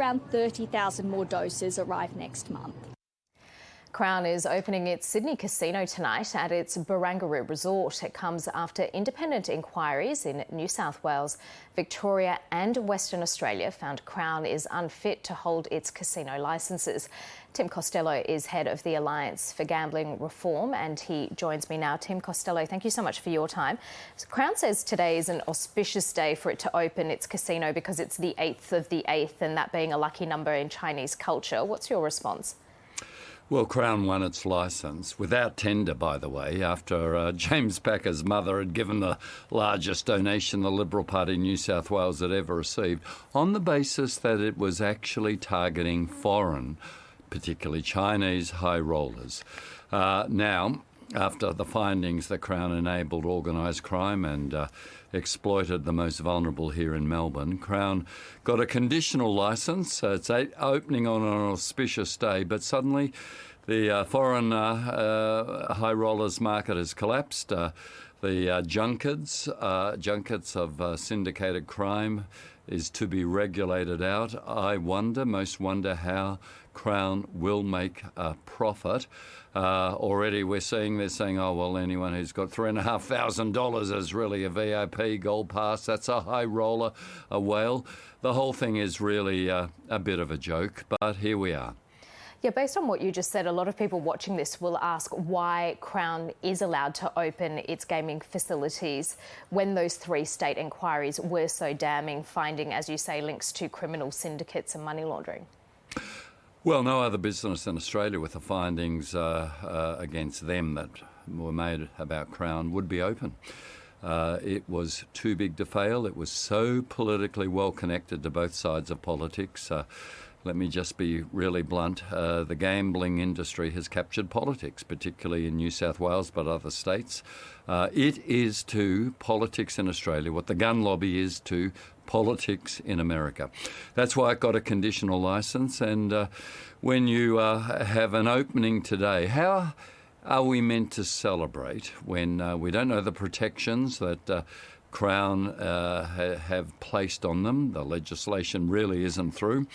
Around 30,000 more doses arrive next month. Crown is opening its Sydney casino tonight at its Barangaroo Resort. It comes after independent inquiries in New South Wales, Victoria and Western Australia found Crown is unfit to hold its casino licences. Tim Costello is head of the Alliance for Gambling Reform and he joins me now. Tim Costello, thank you so much for your time. Crown says today is an auspicious day for it to open its casino because it's the 8th of the 8th and that being a lucky number in Chinese culture. What's your response? Well, Crown won its licence, without tender, by the way, after James Packer's mother had given the largest donation the Liberal Party in New South Wales had ever received, on the basis that it was actually targeting foreign, particularly Chinese, high rollers. Now, after the findings that Crown enabled organised crime and exploited the most vulnerable here in Melbourne, Crown got a conditional licence. It's opening on an auspicious day, but suddenly the foreign high rollers market has collapsed. The junkets of syndicated crime is to be regulated out. Most wonder how Crown will make a profit. Already they're saying, oh, well, anyone who's got $3,500 is really a VIP gold pass. That's a high roller, a whale. The whole thing is really a bit of a joke, but here we are. Yeah, based on what you just said, a lot of people watching this will ask why Crown is allowed to open its gaming facilities when those 3 state inquiries were so damning, finding, as you say, links to criminal syndicates and money laundering. Well, no other business in Australia with the findings against them that were made about Crown would be open. It was too big to fail. It was so politically well connected to both sides of politics. Let me just be really blunt. The gambling industry has captured politics, particularly in New South Wales, but other states. It is to politics in Australia what the gun lobby is to politics in America. That's why it got a conditional licence. And when you have an opening today, how are we meant to celebrate when we don't know the protections that Crown have placed on them? The legislation really isn't through.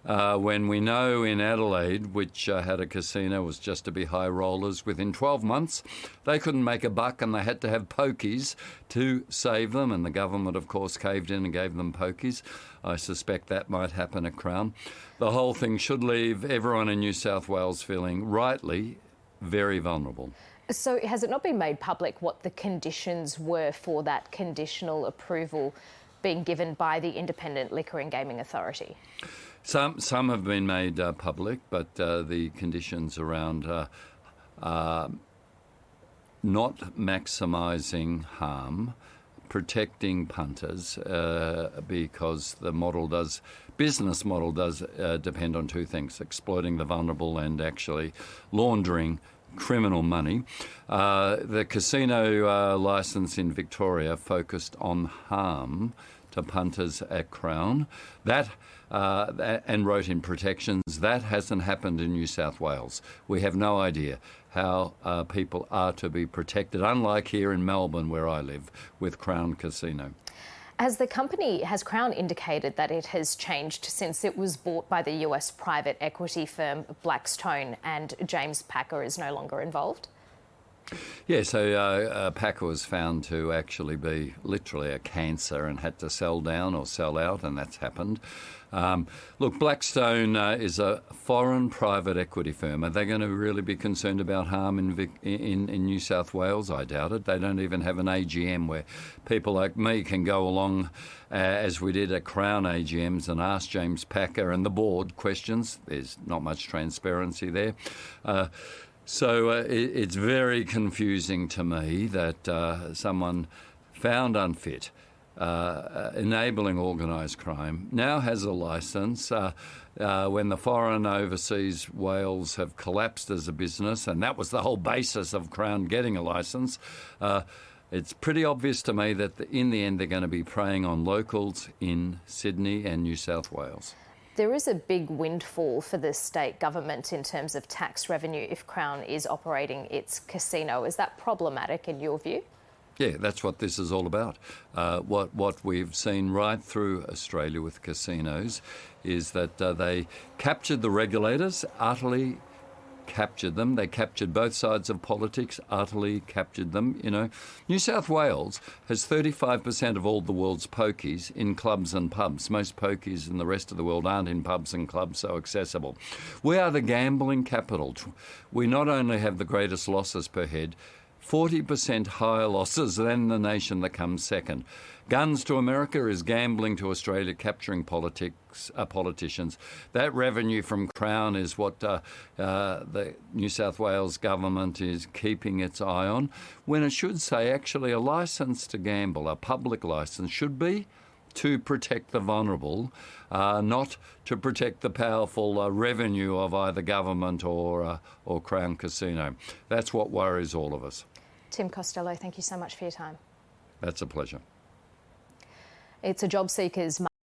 When we know in Adelaide, which had a casino, was just to be high rollers, within 12 months they couldn't make a buck and they had to have pokies to save them, and the government of course caved in and gave them pokies. I suspect that might happen at Crown. The whole thing should leave everyone in New South Wales feeling rightly very vulnerable. So has it not been made public what the conditions were for that conditional approval being given by the Independent Liquor and Gaming Authority? Some have been made public, but the conditions around not maximising harm, protecting punters, because the business model does depend on 2 things: exploiting the vulnerable and actually laundering criminal money. The casino licence in Victoria focused on harm to punters at Crown. And wrote in protections. That hasn't happened in New South Wales. We have no idea how people are to be protected, unlike here in Melbourne, where I live, with Crown Casino. Has Crown indicated that it has changed since it was bought by the US private equity firm Blackstone and James Packer is no longer involved? Yeah, so Packer was found to actually be literally a cancer and had to sell down or sell out, and that's happened. Look, Blackstone is a foreign private equity firm. Are they going to really be concerned about harm in New South Wales? I doubt it. They don't even have an AGM where people like me can go along, as we did at Crown AGMs, and ask James Packer and the board questions. There's not much transparency there. So it's very confusing to me that someone found unfit, enabling organised crime, now has a licence when the foreign overseas whales have collapsed as a business, and that was the whole basis of Crown getting a licence. It's pretty obvious to me that in the end they're going to be preying on locals in Sydney and New South Wales. There is a big windfall for the state government in terms of tax revenue if Crown is operating its casino. Is that problematic in your view? Yeah, that's what this is all about. What we've seen right through Australia with casinos is that they captured the regulators, utterly captured them. They captured both sides of politics, utterly captured them. You know, New South Wales has 35% of all the world's pokies in clubs and pubs. Most pokies in the rest of the world aren't in pubs and clubs so accessible. We are the gambling capital. We not only have the greatest losses per head, 40% higher losses than the nation that comes second. Guns to America is gambling to Australia, capturing politicians. That revenue from Crown is what the New South Wales government is keeping its eye on, when it should say actually a licence to gamble, a public licence, should be to protect the vulnerable, not to protect the powerful revenue of either government or Crown Casino. That's what worries all of us. Tim Costello, thank you so much for your time. That's a pleasure. It's a job seekers